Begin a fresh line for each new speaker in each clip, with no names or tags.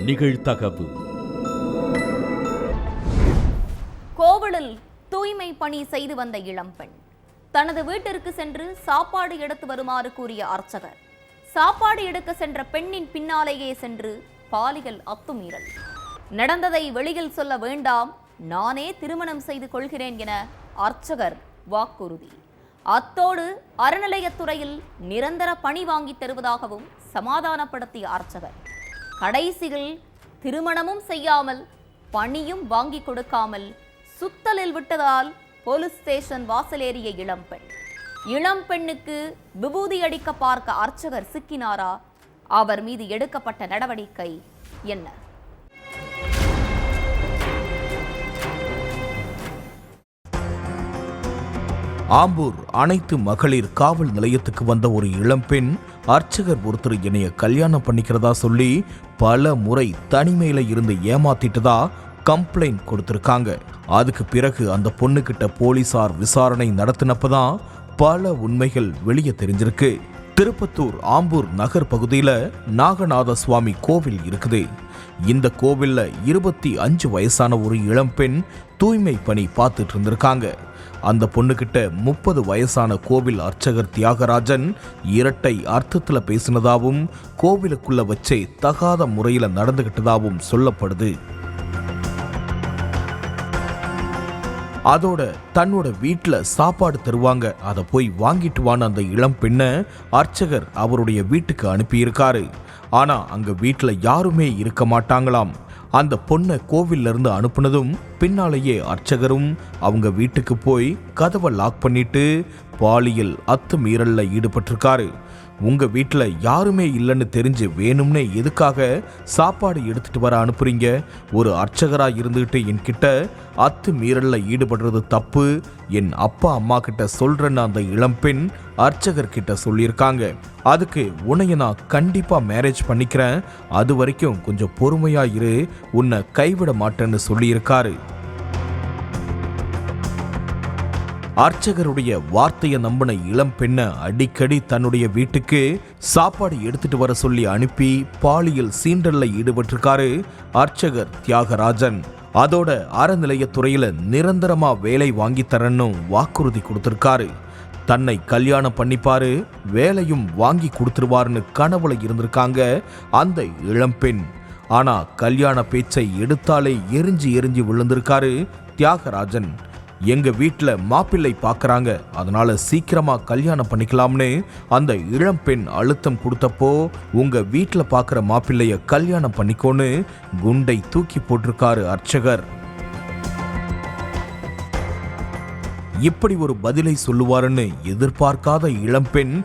நிகழ்தகவு.
கோவிலில் தூய்மை பணி செய்து வந்த இளம்பெண் தனது வீட்டிற்கு சென்று சாப்பாடு எடுத்து வருமாறு கூறிய அர்ச்சகர் சாப்பாடு எடுக்க சென்ற பெண்ணின் பின்னாலேயே சென்று பாலியல் அத்துமீறல். நடந்ததை வெளியில் சொல்ல வேண்டாம், நானே திருமணம் செய்து கொள்கிறேன் என அர்ச்சகர் வாக்குறுதி. அத்தோடு அறநிலையத்துறையில் நிரந்தர பணி வாங்கி தருவதாகவும் சமாதானப்படுத்திய அர்ச்சகர் கடைசியில் திருமணமும் செய்யாமல் பணியும் வாங்கி கொடுக்காமல் சுத்தலில் விட்டதால் போலீஸ் ஸ்டேஷன் வாசலேறிய இளம்பெண்ணுக்கு விபூதி அடிக்க பார்க்க அர்ச்சகர் சிக்கினாரா? அவர் மீது எடுக்கப்பட்ட நடவடிக்கை என்ன?
ஆம்பூர் அனைத்து மகளிர் காவல் நிலையத்துக்கு வந்த ஒரு இளம்பெண் அர்ச்சகர் ஒருத்தர் என்னைய கல்யாணம் பண்ணிக்கிறதா சொல்லி பல முறை தனிமையில இருந்து ஏமாத்திட்டதா கம்ப்ளைண்ட் கொடுத்திருக்காங்க. அதுக்கு பிறகு அந்த பொண்ணுகிட்ட போலீசார் விசாரணை நடத்தினப்பதான் பல உண்மைகள் வெளியே தெரிஞ்சிருக்கு. திருப்பத்தூர் ஆம்பூர் நகர் பகுதியில நாகநாத சுவாமி கோவில் இருக்குது. இந்த கோவில்ல 25 வயசான ஒரு இளம்பெண் தூய்மை பணி பார்த்துட்டு இருந்திருக்காங்க. அந்த பொண்ணுகிட்ட 30 வயசான கோவில் அர்ச்சகர் தியாகராஜன் இரட்டை அர்த்தத்துல பேசினதாவும் கோவிலுக்குள்ள வச்சே தகாத முறையில நடந்துகிட்டதாவும் சொல்லப்படுது. அதோட தன்னோட வீட்டுல சாப்பாடு தருவாங்க, அதை போய் வாங்கிட்டு வான்னு அந்த இளம் பெண்ணை அர்ச்சகர் அவருடைய வீட்டுக்கு அனுப்பியிருக்காரு. ஆனா அங்க வீட்டுல யாருமே இருக்க மாட்டாங்களாம். அந்த பொண்ணை கோவில்ல இருந்து அனுப்புனதும் பின்னாலேயே அர்ச்சகரும் அவங்க வீட்டுக்கு போய் கதவை லாக் பண்ணிட்டு பாலியல் அத்துமீறல்ல ஈடுபட்டிருக்காரு. உங்க வீட்டுல யாருமே இல்லைன்னு தெரிஞ்சு வேணும்னே எதுக்காக சாப்பாடு எடுத்துட்டு வர அனுப்புறீங்க? ஒரு அர்ச்சகரா இருந்துகிட்டு என்கிட்ட அத்துமீறல்ல ஈடுபடுறது தப்பு, என் அப்பா அம்மா கிட்ட சொல்றேன்னு அந்த இளம்பெண் அர்ச்சகர் கிட்ட சொல்லியிருக்காங்க. அதுக்கு உன்னைய நான் கண்டிப்பா மேரேஜ் பண்ணிக்கிறேன், அது வரைக்கும் கொஞ்சம் பொறுமையா இரு, உன்னை கைவிட மாட்டேன்னு சொல்லியிருக்காரு. அர்ச்சகருடைய வார்த்தையை நம்பின இளம் பெண்ணை அடிக்கடி தன்னுடைய வீட்டுக்கு சாப்பாடு எடுத்துட்டு வர சொல்லி அனுப்பி பாலியல் சீண்டல்ல ஈடுபட்டிருக்காரு அர்ச்சகர் தியாகராஜன். அதோட அறநிலையத்துறையில நிரந்தரமா வேலை வாங்கி தரன்னு வாக்குறுதி கொடுத்திருக்காரு. தன்னை கல்யாணம் பண்ணிப்பாரு, வேலையும் வாங்கி கொடுத்துருவாருன்னு கனவுல இருந்திருக்காங்க அந்த இளம்பெண். ஆனா கல்யாண பேச்சை எடுத்தாலே எரிஞ்சு விழுந்திருக்காரு தியாகராஜன். எங்க வீட்டுல மாப்பிள்ளை பாக்குறாங்க, அதனால சீக்கிரமா கல்யாணம் பண்ணிக்கலாம்னு அந்த இளம்பெண் அழுத்தம் கொடுத்தப்போ உங்க வீட்டுல பாக்குற மாப்பிள்ளைய கல்யாணம் பண்ணிக்கோன்னு குண்டை தூக்கி போட்டிருக்காரு அர்ச்சகர். இப்படி ஒரு பதிலை சொல்லுவாருன்னு எதிர்பார்க்காத இளம்பெண்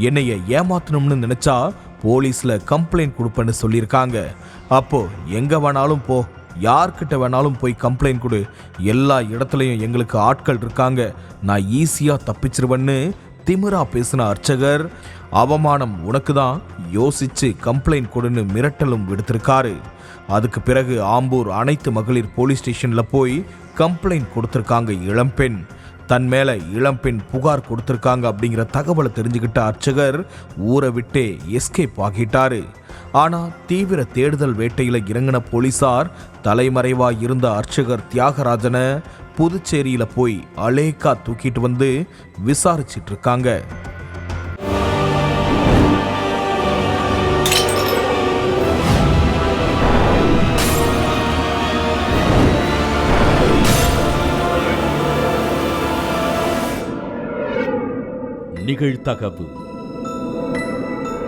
என்னைய ஏமாத்தணும்னு நினைச்சா போலீஸ்ல கம்ப்ளைண்ட் கொடுப்பேன்னு சொல்லியிருக்காங்க. அப்போ எங்க வேணாலும் போ, யார்கிட்ட வேணாலும் போய் கம்ப்ளைண்ட் கொடு, எல்லா இடத்துலையும் எங்களுக்கு ஆட்கள் இருக்காங்க, நான் ஈஸியா தப்பிச்சிருவேன்னு திமிரா பேசின அர்ச்சகர் அவமானம் உனக்கு தான், யோசிச்சு கம்ப்ளைண்ட் கொடுன்னு மிரட்டலும் விடுத்திருக்காரு. அதுக்கு பிறகு ஆம்பூர் அனைத்து மகளிர் போலீஸ் ஸ்டேஷன்ல போய் கம்ப்ளைண்ட் கொடுத்திருக்காங்க இளம்பெண். தன் மேல இளம்பெண் புகார் கொடுத்திருக்காங்க அப்படிங்கிற தகவலை தெரிஞ்சுக்கிட்ட அர்ச்சகர் ஊரை விட்டே எஸ்கேப் ஆகிட்டாரு. ஆனா தீவிர தேடுதல் வேட்டையில இறங்கின போலீசார் தலைமறைவா இருந்த அர்ச்சகர் தியாகராஜனை புதுச்சேரியில போய் அலேக்கா தூக்கிட்டு வந்து விசாரிச்சிட்டு இருக்காங்க.
நிகழ்தகவு.